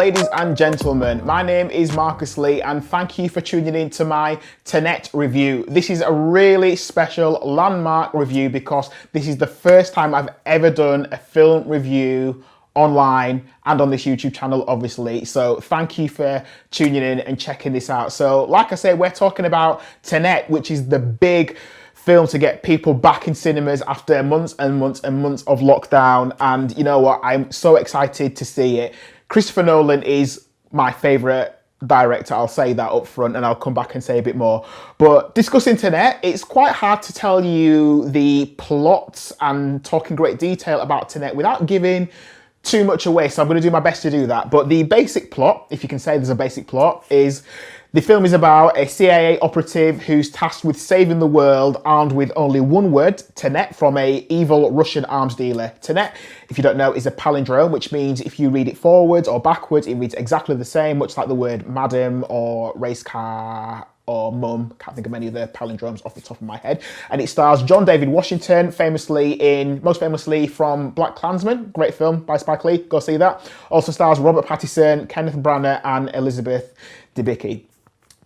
ladies and gentlemen, my name is Marcus Lee and thank you for tuning in to my Tenet review. This is a really special landmark review because this is the first time I've ever done a film review online and on this YouTube channel, obviously. So thank you for tuning in and checking this out. So like I say, we're talking about Tenet, which is the big film to get people back in cinemas after months and months and months of lockdown. And you know what? I'm so excited to see it. Christopher Nolan is my favourite director. I'll say that up front and I'll come back and say a bit more. But discussing Tenet, it's quite hard to tell you the plots and talk in great detail about Tenet without giving too much away. So I'm going to do my best to do that. But the basic plot, if you can say there's a basic plot, is the film is about a CIA operative who's tasked with saving the world, armed with only one word, Tenet, from a evil Russian arms dealer. Tenet, if you don't know, is a palindrome, which means if you read it forwards or backwards, it reads exactly the same, much like the word madam or race car or mum. Can't think of many of the palindromes off the top of my head. And it stars John David Washington, most famously from BlacKkKlansman, great film by Spike Lee, go see that. Also stars Robert Pattinson, Kenneth Branagh and Elizabeth Debicki.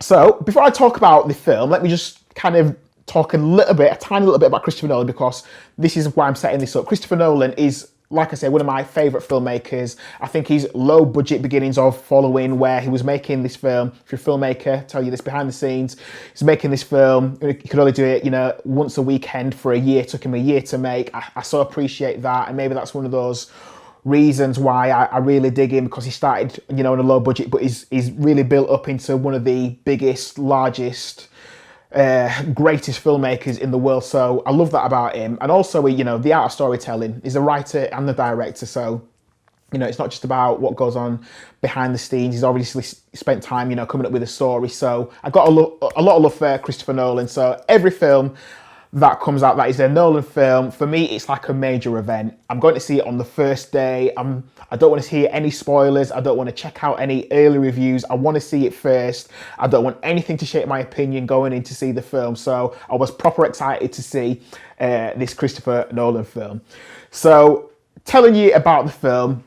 So before I talk about the film, let me just kind of talk a tiny little bit about Christopher Nolan, because this is why I'm setting this up. Christopher Nolan is, like I say, one of my favourite filmmakers. I think his low budget beginnings of following, where he was making this film, if you're a filmmaker, tell you this behind the scenes, he's making this film, he could only do it, once a weekend for a year, it took him a year to make. I so appreciate that, and maybe that's one of those reasons why I really dig him, because he started, on a low budget, but he's really built up into one of the biggest, largest, greatest filmmakers in the world. So I love that about him. And also, the art of storytelling. He's a writer and the director. So, it's not just about what goes on behind the scenes. He's obviously spent time, coming up with a story. So I got a lot of love for Christopher Nolan. So every film that comes out that is a Nolan film, for me, it's like a major event. I'm going to see it on the first day. I don't want to hear any spoilers. I don't want to check out any early reviews. I want to see it first. I don't want anything to shape my opinion going in to see the film. So I was proper excited to see this Christopher Nolan film. So telling you about the film,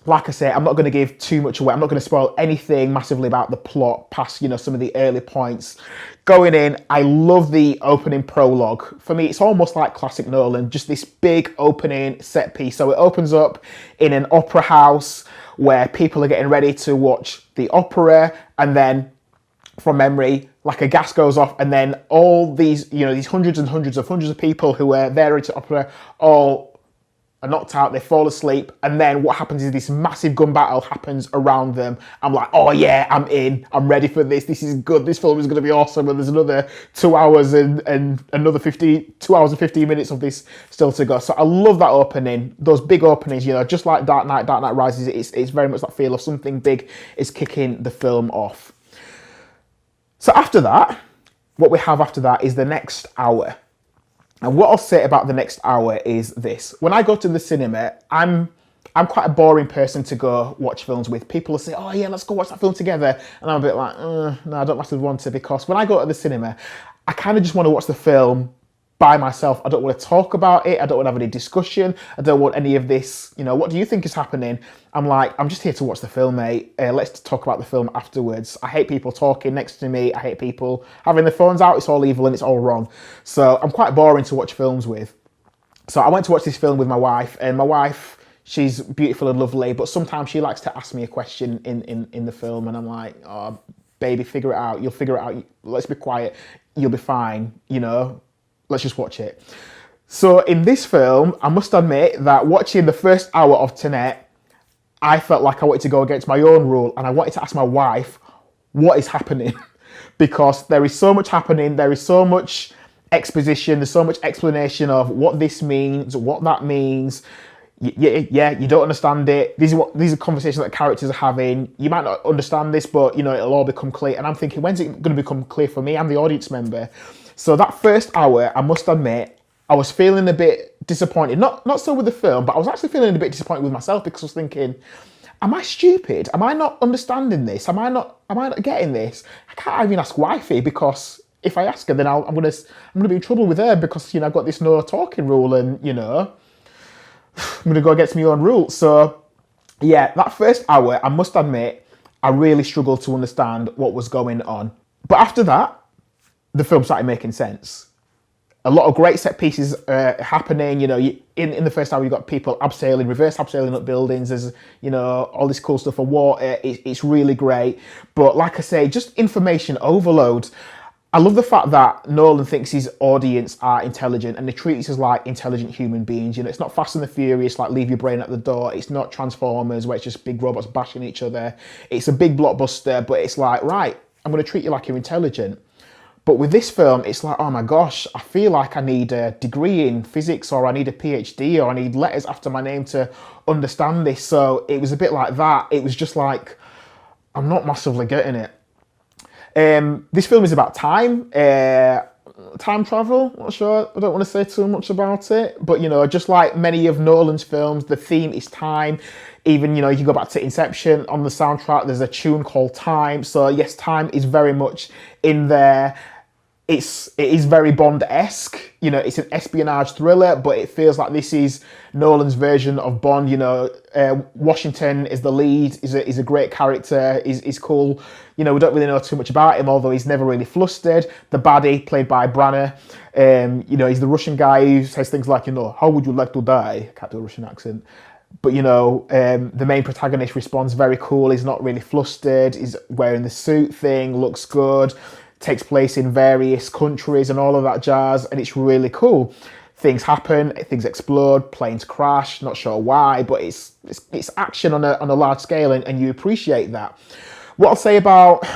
like I say, I'm not going to give too much away. I'm not going to spoil anything massively about the plot past, some of the early points. Going in, I love the opening prologue. For me, it's almost like classic Nolan, just this big opening set piece. So it opens up in an opera house where people are getting ready to watch the opera, and then from memory, like a gas goes off, and then all these, these hundreds and hundreds of people who were there at the opera all are knocked out, they fall asleep, and then what happens is this massive gun battle happens around them. I'm like, oh yeah, I'm in, I'm ready for this, this is good, this film is going to be awesome, and there's another 2 hours and another 2 hours and 15 minutes of this still to go. So I love that opening, those big openings, just like Dark Knight Rises, it's very much that feel of something big is kicking the film off. So after that, what we have after that is the next hour. And what I'll say about the next hour is this. When I go to the cinema, I'm quite a boring person to go watch films with. People will say, oh yeah, let's go watch that film together. And I'm a bit like, no, I don't massively want to, because when I go to the cinema, I kind of just want to watch the film by myself. I don't want to talk about it. I don't want to have any discussion. I don't want any of this, what do you think is happening? I'm like, I'm just here to watch the film, mate. Let's talk about the film afterwards. I hate people talking next to me. I hate people having their phones out. It's all evil and it's all wrong. So I'm quite boring to watch films with. So I went to watch this film with my wife, and my wife, she's beautiful and lovely, but sometimes she likes to ask me a question in the film, and I'm like, oh, baby, figure it out. You'll figure it out. Let's be quiet. You'll be fine, Let's just watch it. So in this film, I must admit that watching the first hour of Tenet, I felt like I wanted to go against my own rule, and I wanted to ask my wife, what is happening? Because there is so much happening, there is so much exposition, there's so much explanation of what this means, what that means. Yeah, you don't understand it. These are conversations that characters are having. You might not understand this, but it'll all become clear. And I'm thinking, when's it going to become clear for me? I'm the audience member. So that first hour, I must admit, I was feeling a bit disappointed. Not so with the film, but I was actually feeling a bit disappointed with myself, because I was thinking, am I stupid? Am I not understanding this? Am I not getting this? I can't even ask wifey, because if I ask her, then I'm gonna be in trouble with her, because I've got this no talking rule, and I'm gonna go against my own rule. So Yeah, that first hour, I must admit, I really struggled to understand what was going on. But after that, the film started making sense. A lot of great set pieces happening. You know, in the first hour, you've got people abseiling, reverse abseiling up buildings. There's, you know, all this cool stuff for water. It's really great. But like I say, just information overload. I love the fact that Nolan thinks his audience are intelligent and they treat us as like intelligent human beings. You know, it's not Fast and the Furious, like leave your brain at the door. It's not Transformers where it's just big robots bashing each other. It's a big blockbuster, but it's like, right, I'm going to treat you like you're intelligent. But with this film, it's like, oh my gosh, I feel like I need a degree in physics or I need a PhD or I need letters after my name to understand this. So it was a bit like that. It was just like, I'm not massively getting it. This film is about time travel. Not sure. I don't want to say too much about it, but you know, just like many of Nolan's films, the theme is time. Even, you know, you can go back to Inception on the soundtrack. There's a tune called Time. So yes, time is very much in there. It is very Bond-esque. You know, it's an espionage thriller, but it feels like this is Nolan's version of Bond. You know, Washington is the lead. Is a great character. Is cool. You know, we don't really know too much about him, although he's never really flustered. The baddie, played by Branagh, you know, he's the Russian guy who says things like, you know, how would you like to die? I can't do a Russian accent. But, you know, the main protagonist responds very cool. He's not really flustered. He's wearing the suit thing, looks good. Takes place in various countries and all of that jazz, and it's really cool. Things happen, things explode, planes crash, not sure why, but it's action on a large scale, and you appreciate that. What I'll say about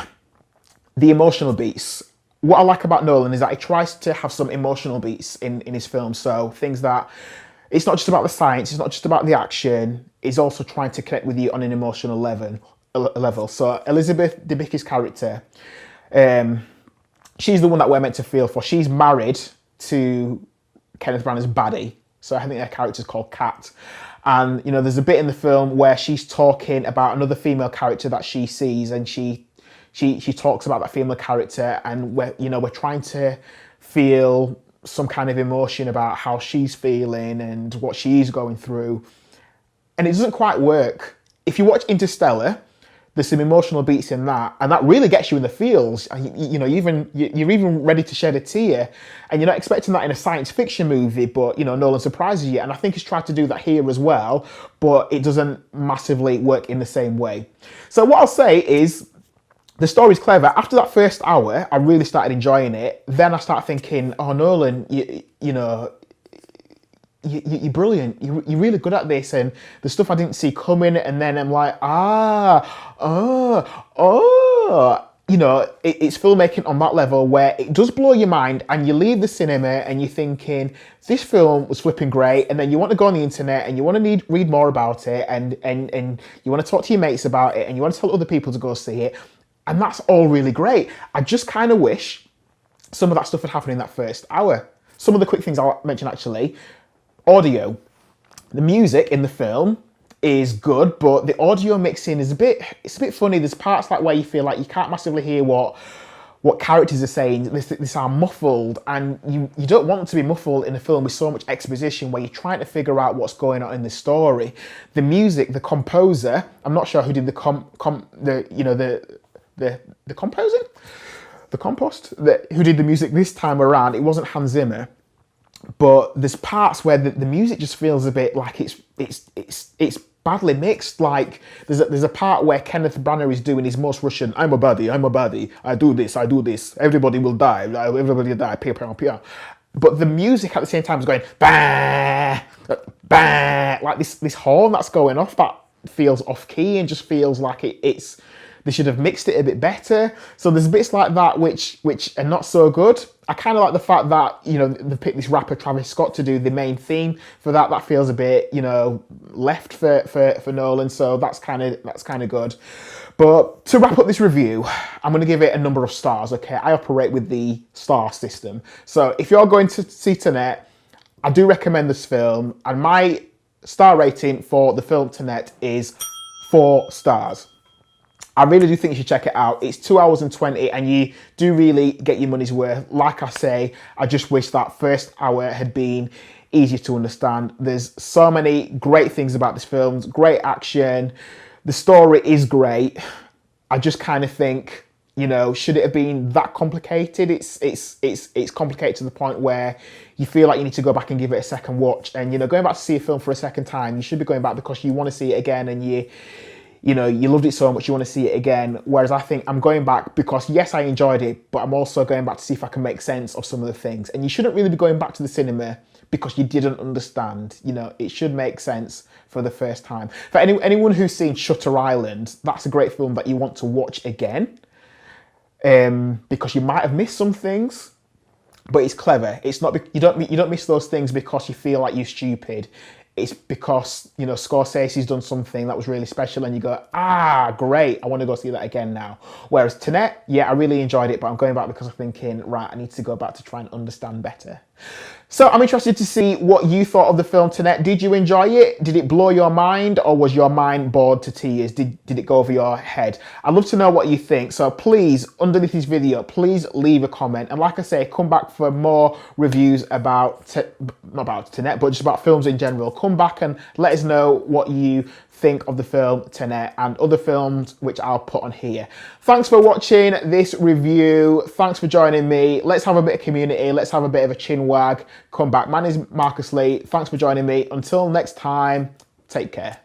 the emotional beats, what I like about Nolan is that he tries to have some emotional beats in his films. So things that, it's not just about the science, it's not just about the action, it's also trying to connect with you on an emotional level. So Elizabeth Debicki's character, she's the one that we're meant to feel for. She's married to Kenneth Branagh's baddie. So I think their character's called Kat. And, you know, there's a bit in the film where she's talking about another female character that she sees, and she talks about that female character, and we're trying to feel some kind of emotion about how she's feeling and what she's going through. And it doesn't quite work. If you watch Interstellar, there's some emotional beats in that, and that really gets you in the feels. You know, you're even ready to shed a tear, and you're not expecting that in a science fiction movie, but, you know, Nolan surprises you, and I think he's tried to do that here as well, but it doesn't massively work in the same way. So what I'll say is, the story's clever. After that first hour, I really started enjoying it. Then I started thinking, oh, Nolan, you know, you're brilliant. You're really good at this, and the stuff I didn't see coming. And then I'm like, you know, it's filmmaking on that level where it does blow your mind, and you leave the cinema and you're thinking, this film was flipping great. And then you want to go on the internet and you want to read more about it, and you want to talk to your mates about it, and you want to tell other people to go see it. And that's all really great. I just kind of wish some of that stuff had happened in that first hour. Some of the quick things I'll mention actually. Audio. The music in the film is good, but the audio mixing is a bit funny. There's parts like where you feel like you can't massively hear what characters are saying. This are muffled, and you don't want to be muffled in a film with so much exposition where you're trying to figure out what's going on in the story. The music, the composer, I'm not sure who did the composing? The compost? Who did the music this time around? It wasn't Hans Zimmer. But there's parts where the music just feels a bit like it's badly mixed. Like there's a part where Kenneth Branagh is doing his most Russian, I'm a baddie, I do this, everybody will die, everybody die, pew, pew, pew. But the music at the same time is going, bah, bah, like this horn that's going off that feels off key and just feels like it's they should have mixed it a bit better. So there's bits like that which are not so good. I kind of like the fact that, you know, they picked this rapper Travis Scott to do the main theme for that. That feels a bit, you know, left for Nolan. So that's kind of good. But to wrap up this review, I'm going to give it a number of stars. Okay, I operate with the star system. So if you're going to see Tenet, I do recommend this film, and my star rating for the film Tenet is 4 stars. I really do think you should check it out. It's 2 hours and 20 and you do really get your money's worth. Like I say, I just wish that first hour had been easier to understand. There's so many great things about this film. Great action. The story is great. I just kind of think, you know, should it have been that complicated? It's complicated to the point where you feel like you need to go back and give it a second watch. And, you know, going back to see a film for a second time, you should be going back because you want to see it again and you know, you loved it so much, you want to see it again. Whereas I think I'm going back because, yes, I enjoyed it, but I'm also going back to see if I can make sense of some of the things. And you shouldn't really be going back to the cinema because you didn't understand. You know, it should make sense for the first time. For anyone who's seen Shutter Island, that's a great film that you want to watch again because you might have missed some things. But it's clever. It's not, you don't miss those things because you feel like you're stupid. It's because, you know, Scorsese's done something that was really special and you go, ah, great, I want to go see that again now. Whereas Tenet, yeah, I really enjoyed it, but I'm going back because I'm thinking, right, I need to go back to try and understand better. So I'm interested to see what you thought of the film Tenet. Did you enjoy it? Did it blow your mind, or was your mind bored to tears? Did it go over your head? I'd love to know what you think. So please, underneath this video, please leave a comment. And like I say, come back for more reviews about, not about Tenet, but just about films in general. Come back and let us know what you think of the film Tenet and other films which I'll put on here. Thanks for watching this review. Thanks for joining me. Let's have a bit of community. Let's have a bit of a chin wag. Come back. My name is Marcus Lee. Thanks for joining me. Until next time, take care.